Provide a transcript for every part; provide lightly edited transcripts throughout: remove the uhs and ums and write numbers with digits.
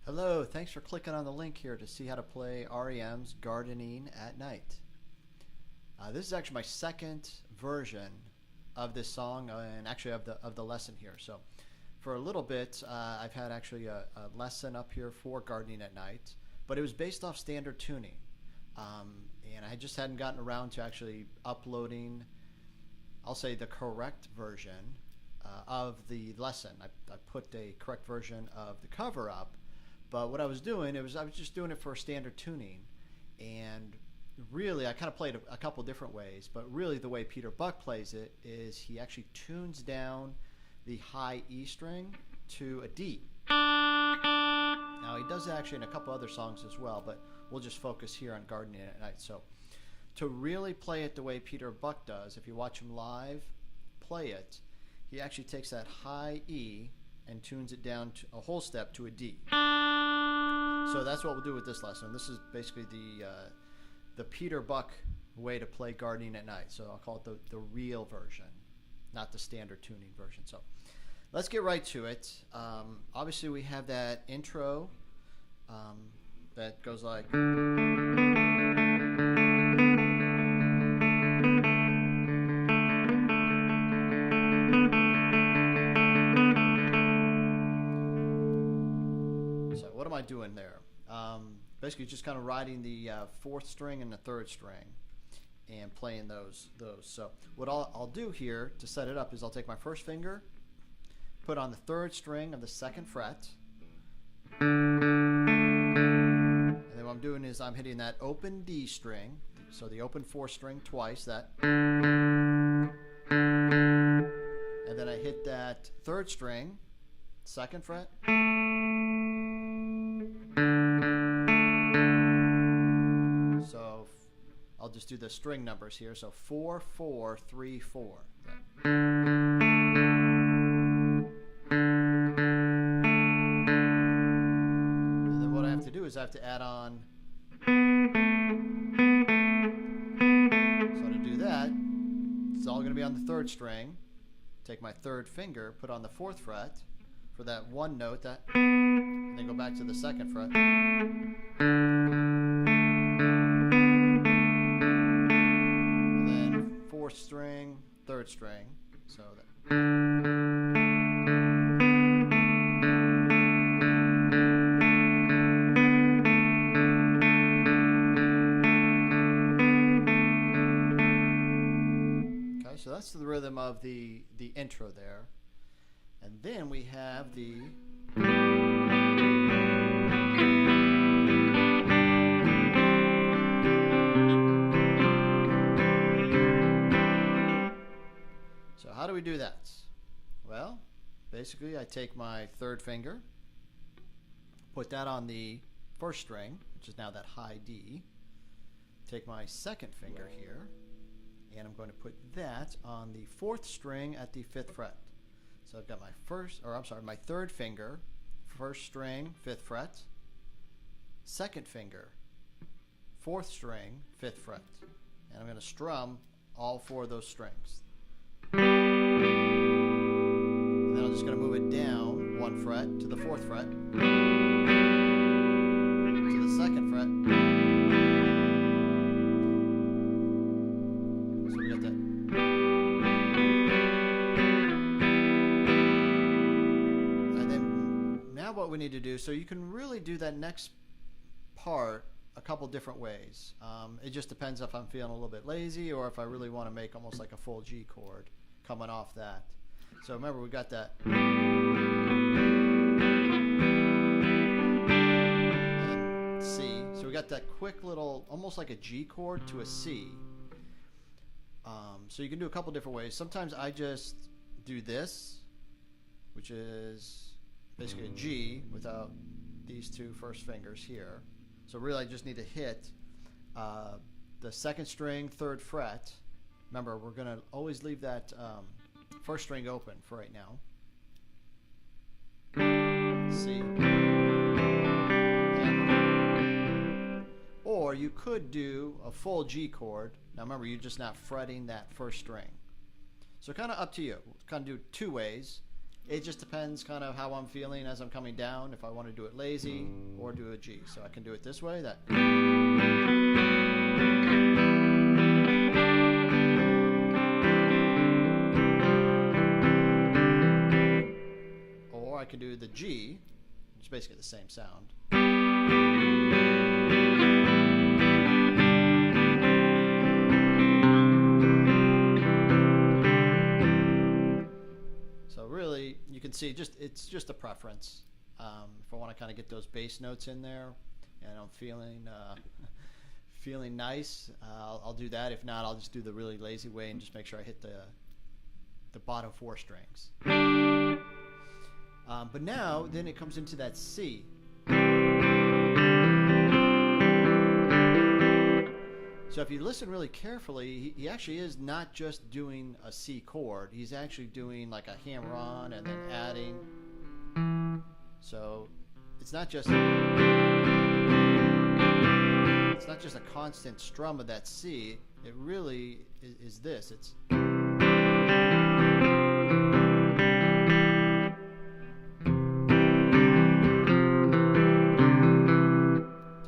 Hello, thanks for clicking on the link here to see how to play R.E.M's Gardening at Night. This is actually my second version of this song and actually of the lesson here. So for a little bit I've had actually a lesson up here for Gardening at Night, but it was based off standard tuning. And I just hadn't gotten around to actually uploading, I'll say, the correct version of the lesson. I put a correct version of the cover up, but what I was doing, I was just doing it for standard tuning. And really, I kind of played a couple different ways, but really the way Peter Buck plays it is he actually tunes down the high E string to a D. Now he does it actually in a couple other songs as well, but we'll just focus here on Gardening at Night. So to really play it the way Peter Buck does, if you watch him live play it, he actually takes that high E and tunes it down to a whole step to a D. So that's what we'll do with this lesson. This is basically the Peter Buck way to play Gardening at Night. So I'll call it the real version, not the standard tuning version. So let's get right to it. Obviously we have that intro that goes like... What am I doing there? Basically just kind of riding the fourth string and the third string and playing those. So what I'll do here to set it up is I'll take my first finger, put on the third string of the second fret, and then what I'm doing is I'm hitting that open D string, so the open fourth string twice, that, and then I hit that third string, second fret, so I'll just do the string numbers here. So 4 4 3 4. And then what I have to do is I have to add on. So to do that, it's all going to be on the third string. Take my third finger, put on the fourth fret for that one note, that, and then go back to the second fret. And then fourth string, third string. So that. Okay, so that's the rhythm of the intro there. And then we have the So how do we do that? Well, basically I take my third finger, put that on the first string, which is now that high D, take my second finger here, and I'm going to put that on the fourth string at the fifth fret. So I've got my my third finger, first string, fifth fret, second finger, fourth string, fifth fret. And I'm going to strum all four of those strings. And then I'm just going to move it down one fret to the fourth fret, to the second fret. So we got that. What we need to do, so you can really do that next part a couple different ways. It just depends if I'm feeling a little bit lazy or if I really want to make almost like a full G chord coming off that. So remember, we got that and C, so we got that quick little almost like a G chord to a C. So you can do a couple different ways. Sometimes I just do this, which is basically a G without these two first fingers here. So really I just need to hit the second string, third fret. Remember, we're going to always leave that first string open for right now. C. Or you could do a full G chord. Now remember, you're just not fretting that first string. So kind of up to you. Kind of do two ways. It just depends kind of how I'm feeling as I'm coming down, if I want to do it lazy or do a G. So I can do it this way, that. Or I can do the G, which is basically the same sound. Really, you can see it's just a preference. If I want to kind of get those bass notes in there, and I'm feeling nice, I'll do that. If not, I'll just do the really lazy way and just make sure I hit the bottom 4 strings. But now, then it comes into that C. So if you listen really carefully, he actually is not just doing a C chord. He's actually doing like a hammer-on and then adding. So it's not just a constant strum of that C. It really is this. It's so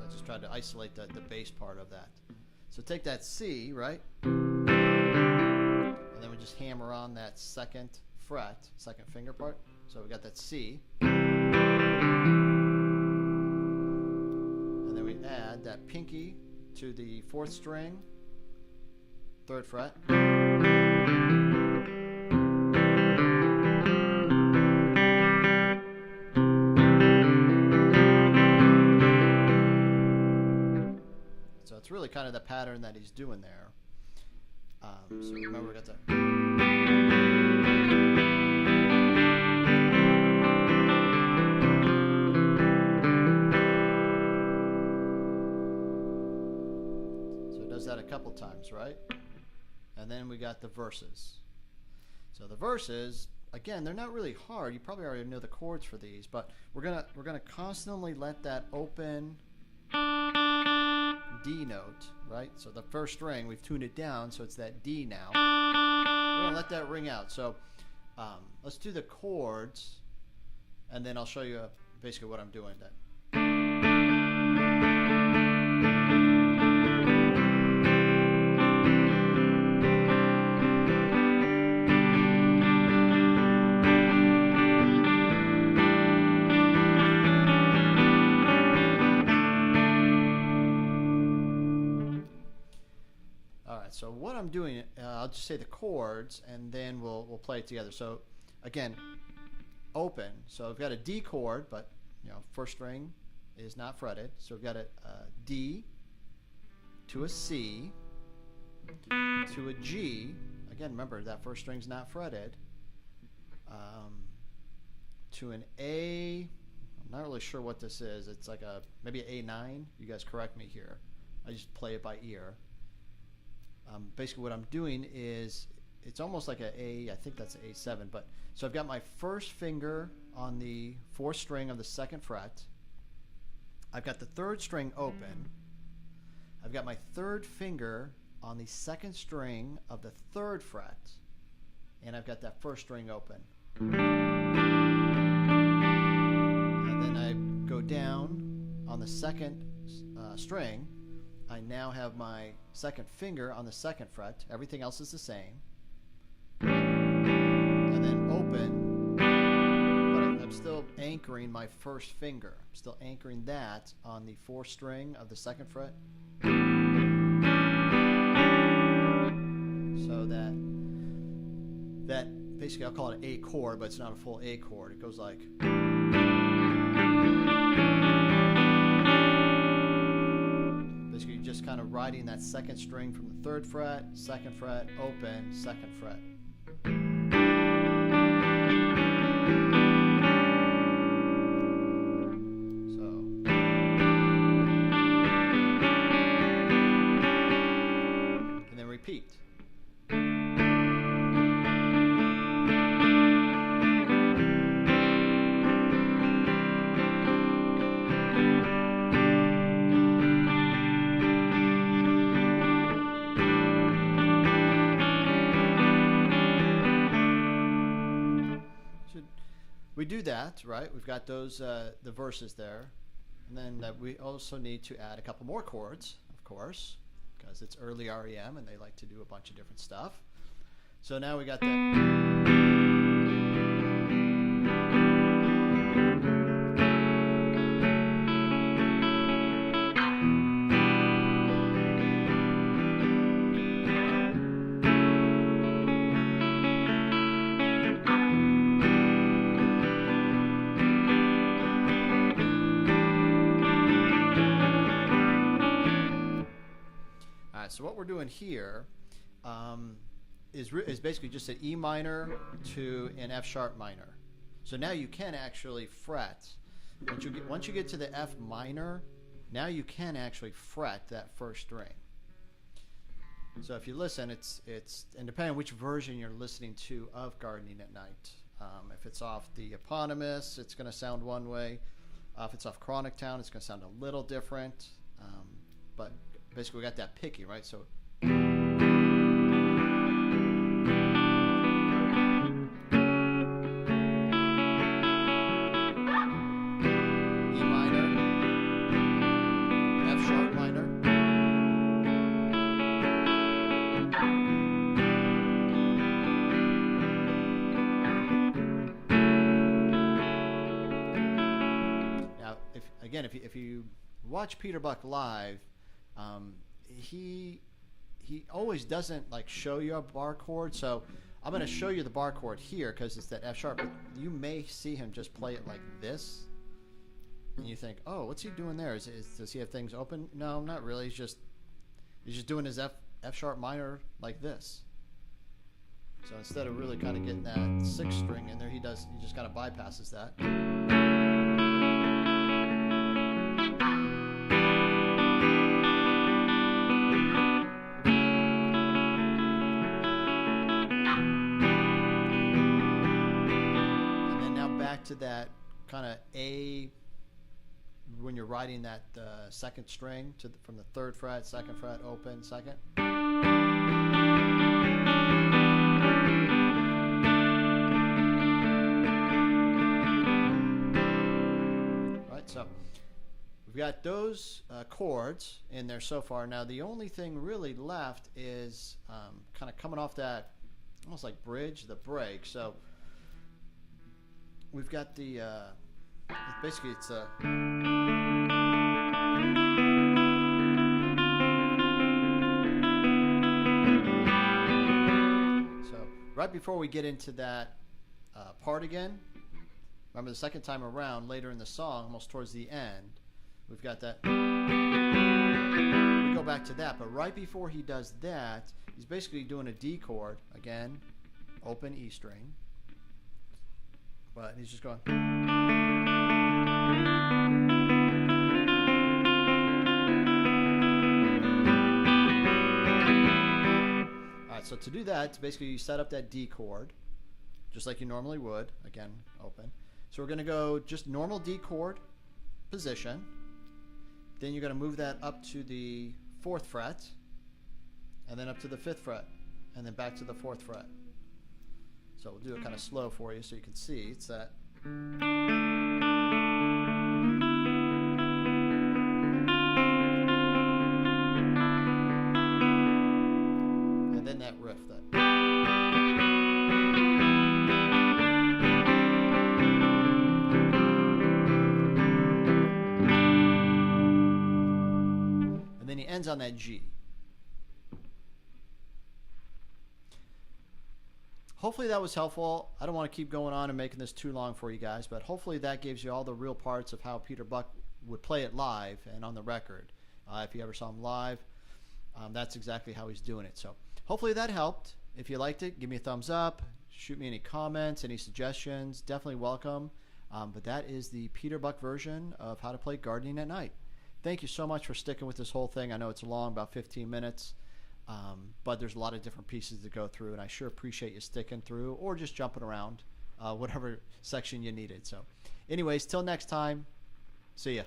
I just tried to isolate the bass part of that. So take that C, right? And then we just hammer on that second fret, second finger part. So we got that C. And then we add that pinky to the 4th string, 3rd fret. It's really kind of the pattern that he's doing there. So remember, we got that. So it does that a couple times, right? And then we got the verses. So the verses, again, they're not really hard. You probably already know the chords for these, but we're gonna constantly let that open D note, right? So the first string, we've tuned it down, so it's that D now. We're going to let that ring out. So let's do the chords, and then I'll show you basically what I'm doing then. So what I'm doing, I'll just say the chords, and then we'll play it together. So again, open. So I've got a D chord, but first string is not fretted. So we've got a D to a C to a G. Again, remember that first string's not fretted. To an A. I'm not really sure what this is. It's like maybe an A9. You guys correct me here. I just play it by ear. Basically what I'm doing is, it's almost like I think that's an A7, but so I've got my first finger on the 4th string of the 2nd fret. I've got the 3rd string open. I've got my 3rd finger on the 2nd string of the 3rd fret, and I've got that 1st string open. And then I go down on the 2nd string. I now have my 2nd finger on the 2nd fret. Everything else is the same. And then open, but I'm still anchoring my 1st finger. I'm still anchoring that on the 4th string of the 2nd fret. So that basically, I'll call it an A chord, but it's not a full A chord. It goes like. Basically, just kind of riding that 2nd string from the 3rd fret, 2nd fret, open, 2nd fret. So. And then repeat. we do that, right? We've got those the verses there, and then we also need to add a couple more chords, of course, because it's early R.E.M. and they like to do a bunch of different stuff. So now we got the. So what we're doing here is basically just an E minor to an F sharp minor. So now you can actually fret. Once you get to the F minor, now you can actually fret that first string. So if you listen, it's and depending on which version you're listening to of Gardening at Night. If it's off the eponymous, it's going to sound one way. If it's off Chronic Town, it's going to sound a little different. But basically, we got that picky, right? So. E minor, F sharp minor. Now, if you watch Peter Buck live, he always doesn't like show you a bar chord. So I'm going to show you the bar chord here because it's that F sharp. But you may see him just play it like this, and you think, oh, what's he doing there? Does he have things open? No, not really. He's just doing his F sharp minor like this. So instead of really kind of getting that sixth string in there, he just kind of bypasses that. To that kind of A, when you're writing that second string from the third fret, second fret, open, second. Right, so we've got those chords in there so far. Now the only thing really left is kind of coming off that almost like bridge, the break. So we've got the basically it's a so right before we get into that part again, remember the second time around later in the song, almost towards the end, we've got that. We go back to that, but right before he does that, he's basically doing a D chord again, open E string. But he's just going. All right, so to do that, it's basically you set up that D chord, just like you normally would. Again, open. So we're going to go just normal D chord position. Then you're going to move that up to the 4th fret, and then up to the 5th fret, and then back to the 4th fret. So we'll do it kind of slow for you so you can see. It's that. And then that riff. And then he ends on that G. Hopefully that was helpful. I don't want to keep going on and making this too long for you guys, but hopefully that gives you all the real parts of how Peter Buck would play it live and on the record. If you ever saw him live, that's exactly how he's doing it. So hopefully that helped. If you liked it, give me a thumbs up. Shoot me any comments, any suggestions. Definitely welcome. But that is the Peter Buck version of how to play Gardening at Night. Thank you so much for sticking with this whole thing. I know it's long, about 15 minutes. But there's a lot of different pieces to go through, and I sure appreciate you sticking through or just jumping around whatever section you needed. So anyways, till next time, see ya.